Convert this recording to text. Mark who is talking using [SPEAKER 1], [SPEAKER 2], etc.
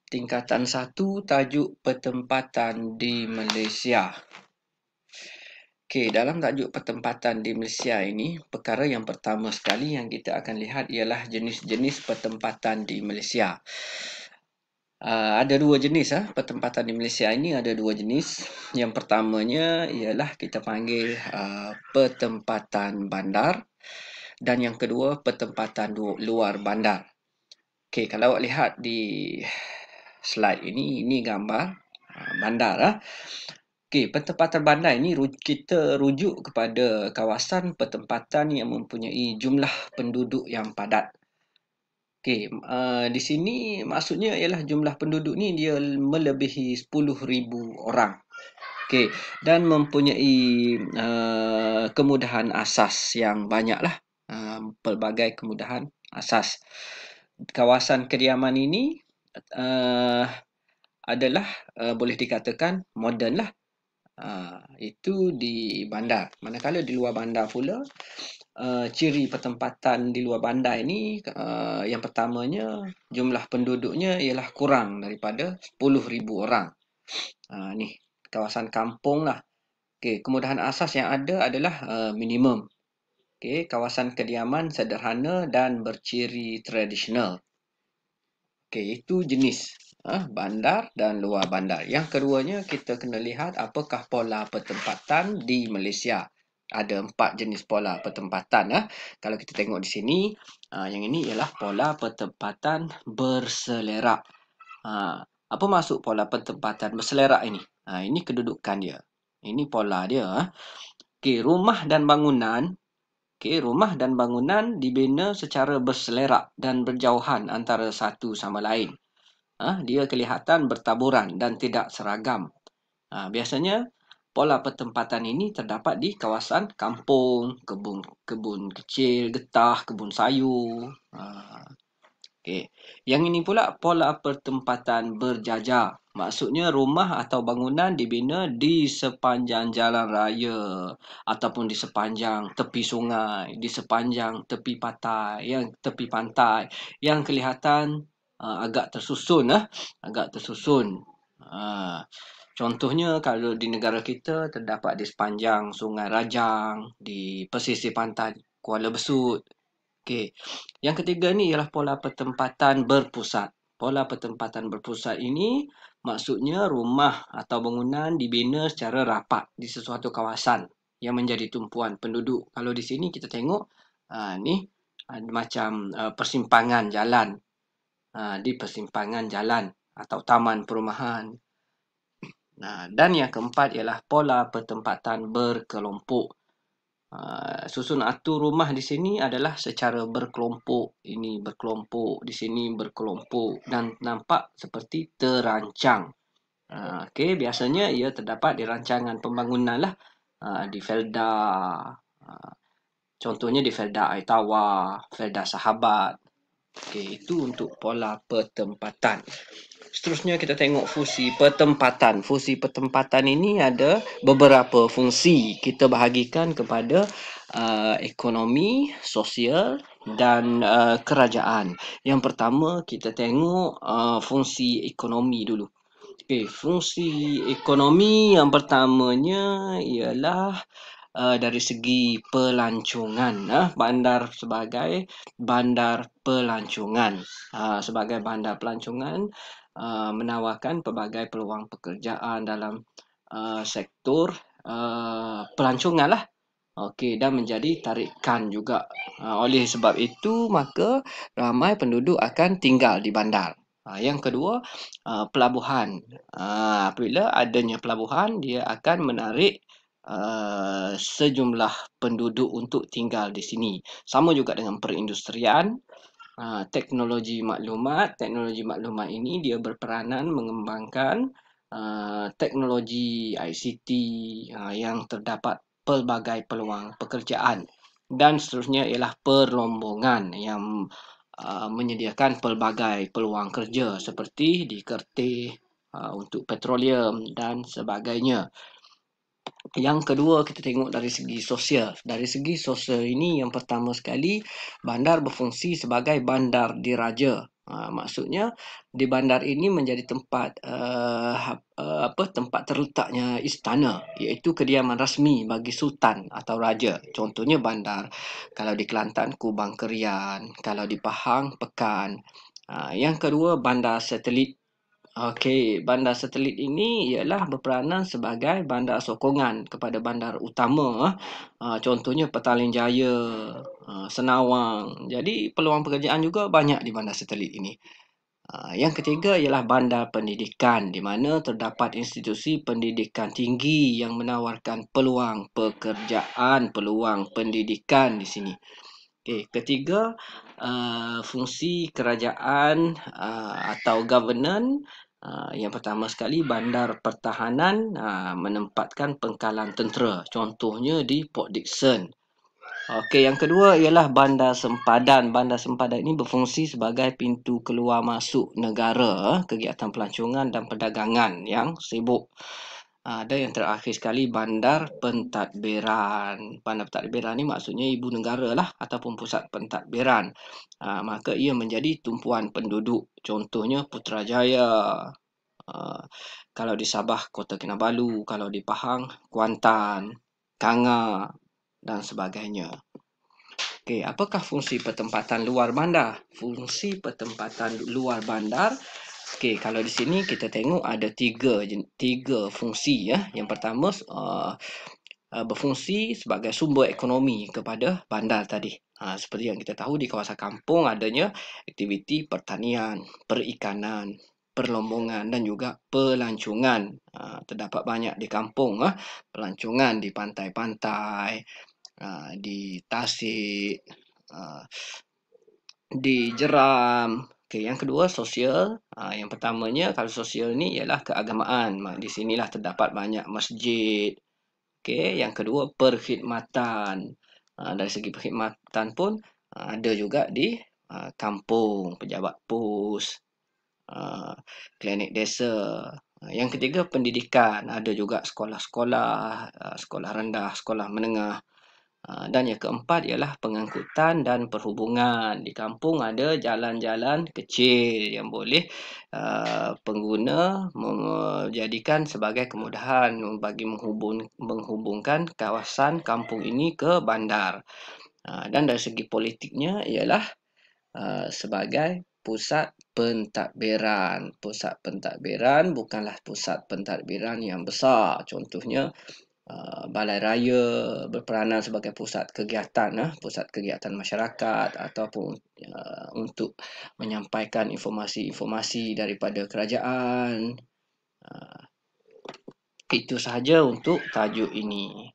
[SPEAKER 1] Tingkatan 1, tajuk pertempatan di Malaysia. Okey, dalam tajuk pertempatan di Malaysia ini, perkara yang pertama sekali yang kita akan lihat ialah jenis-jenis pertempatan di Malaysia. Ada dua jenis pertempatan di Malaysia ini ada dua jenis. Yang pertamanya ialah kita panggil pertempatan bandar, dan yang kedua pertempatan luar bandar. Okey, kalau awak lihat di slide ini gambar bandar. Okey, pertempatan bandar ini kita rujuk kepada kawasan pertempatan yang mempunyai jumlah penduduk yang padat. Okey, di sini maksudnya ialah jumlah penduduk ni dia melebihi 10,000 orang. Okey, dan mempunyai kemudahan asas yang banyaklah. Pelbagai kemudahan asas. Kawasan kediaman ini adalah boleh dikatakan moden lah. Itu di bandar. Manakala di luar bandar pula, ciri pertempatan di luar bandar ini yang pertamanya jumlah penduduknya ialah kurang daripada 10,000 orang. Ni kawasan kampung lah. Okey, kemudahan asas yang ada adalah minimum. Okey, kawasan kediaman sederhana dan berciri tradisional. Okey, itu jenis bandar dan luar bandar. Yang keduanya kita kena lihat apakah pola pertempatan di Malaysia. Ada 4 jenis pola pertempatan. Kalau kita tengok di sini, yang ini ialah pola pertempatan berselerak. Apa maksud pola pertempatan berselerak ini? Ini kedudukan dia. Ini pola dia. Okey, rumah dan bangunan dibina secara berselerak dan berjauhan antara satu sama lain. Dia kelihatan bertaburan dan tidak seragam. Biasanya pola pertempatan ini terdapat di kawasan kampung, kebun kecil, getah, kebun sayur. Okey. Yang ini pula pola pertempatan berjajar. Maksudnya rumah atau bangunan dibina di sepanjang jalan raya ataupun di sepanjang tepi sungai, di sepanjang tepi pantai yang kelihatan agak tersusun. Contohnya kalau di negara kita terdapat di sepanjang Sungai Rajang, di pesisir pantai Kuala Besut. Okey. Yang ketiga ni ialah pola pertempatan berpusat. Pola pertempatan berpusat ini maksudnya rumah atau bangunan dibina secara rapat di sesuatu kawasan yang menjadi tumpuan penduduk. Kalau di sini kita tengok ni macam persimpangan jalan. Di persimpangan jalan atau taman perumahan. Dan yang keempat ialah pola pertempatan berkelompok. Susun atur rumah di sini adalah secara berkelompok. Ini berkelompok, di sini berkelompok dan nampak seperti terancang. Okey, biasanya ia terdapat di rancangan pembangunan lah. Di Felda. Contohnya di Felda Aitawa, Felda Sahabat. Okey, itu untuk pola pertempatan. Seterusnya kita tengok fungsi pertempatan. Fungsi pertempatan ini ada beberapa fungsi. Kita bahagikan kepada ekonomi, sosial dan kerajaan. Yang pertama kita tengok fungsi ekonomi dulu. Okey, fungsi ekonomi yang pertamanya ialah dari segi pelancongan. Bandar sebagai bandar pelancongan. Sebagai bandar pelancongan menawarkan pelbagai peluang pekerjaan dalam sektor pelancongan lah. Okey, dan menjadi tarikan juga. Oleh sebab itu, maka ramai penduduk akan tinggal di bandar. Yang kedua, pelabuhan. Apabila adanya pelabuhan, dia akan menarik sejumlah penduduk untuk tinggal di sini. Sama juga dengan perindustrian. Teknologi maklumat. Teknologi maklumat ini dia berperanan mengembangkan teknologi ICT yang terdapat pelbagai peluang pekerjaan. Dan seterusnya ialah perlombongan yang menyediakan pelbagai peluang kerja seperti di Kerteh, untuk petroleum dan sebagainya. Yang kedua kita tengok dari segi sosial. Dari segi sosial ini yang pertama sekali bandar berfungsi sebagai bandar diraja. Maksudnya di bandar ini menjadi tempat tempat terletaknya istana, iaitu kediaman rasmi bagi sultan atau raja. Contohnya bandar, kalau di Kelantan Kubang Kerian, kalau di Pahang Pekan. Yang kedua, bandar satelit. Okey, bandar satelit ini ialah berperanan sebagai bandar sokongan kepada bandar utama. Contohnya Petaling Jaya, Senawang. Jadi peluang pekerjaan juga banyak di bandar satelit ini. Yang ketiga ialah bandar pendidikan, di mana terdapat institusi pendidikan tinggi yang menawarkan peluang pekerjaan, peluang pendidikan di sini. Okey, ketiga, fungsi kerajaan atau governance. Yang pertama sekali, bandar pertahanan menempatkan pengkalan tentera. Contohnya di Port Dickson. Okey, yang kedua ialah bandar sempadan. Bandar sempadan ini berfungsi sebagai pintu keluar masuk negara, kegiatan pelancongan dan perdagangan yang sibuk. Dan yang terakhir sekali, bandar pentadbiran. Bandar pentadbiran ni maksudnya ibu negara lah ataupun pusat pentadbiran. Maka ia menjadi tumpuan penduduk. Contohnya Putrajaya. Kalau di Sabah, Kota Kinabalu. Kalau di Pahang, Kuantan, Kanga dan sebagainya. Okey, apakah fungsi pertempatan luar bandar? Fungsi pertempatan luar bandar, okey, kalau di sini kita tengok ada tiga fungsi ya. Yang pertama, berfungsi sebagai sumber ekonomi kepada bandar tadi. Seperti yang kita tahu, di kawasan kampung adanya aktiviti pertanian, perikanan, perlombongan dan juga pelancongan. Terdapat banyak di kampung, pelancongan di pantai-pantai, di tasik, di jeram. Okey, yang kedua sosial. Yang pertamanya, kalau sosial ni ialah keagamaan. Di sinilah terdapat banyak masjid. Okey, yang kedua perkhidmatan. Dari segi perkhidmatan pun ada juga di kampung, pejabat pos, klinik desa. Yang ketiga pendidikan. Ada juga sekolah-sekolah, sekolah rendah, sekolah menengah. Dan yang keempat ialah pengangkutan dan perhubungan. Di kampung ada jalan-jalan kecil yang boleh pengguna menjadikan sebagai kemudahan bagi menghubungkan kawasan kampung ini ke bandar. Dan dari segi politiknya ialah sebagai pusat pentadbiran. Pusat pentadbiran bukanlah pusat pentadbiran yang besar. Contohnya Balai Raya berperanan sebagai pusat kegiatan masyarakat ataupun untuk menyampaikan informasi-informasi daripada kerajaan. Itu sahaja untuk tajuk ini.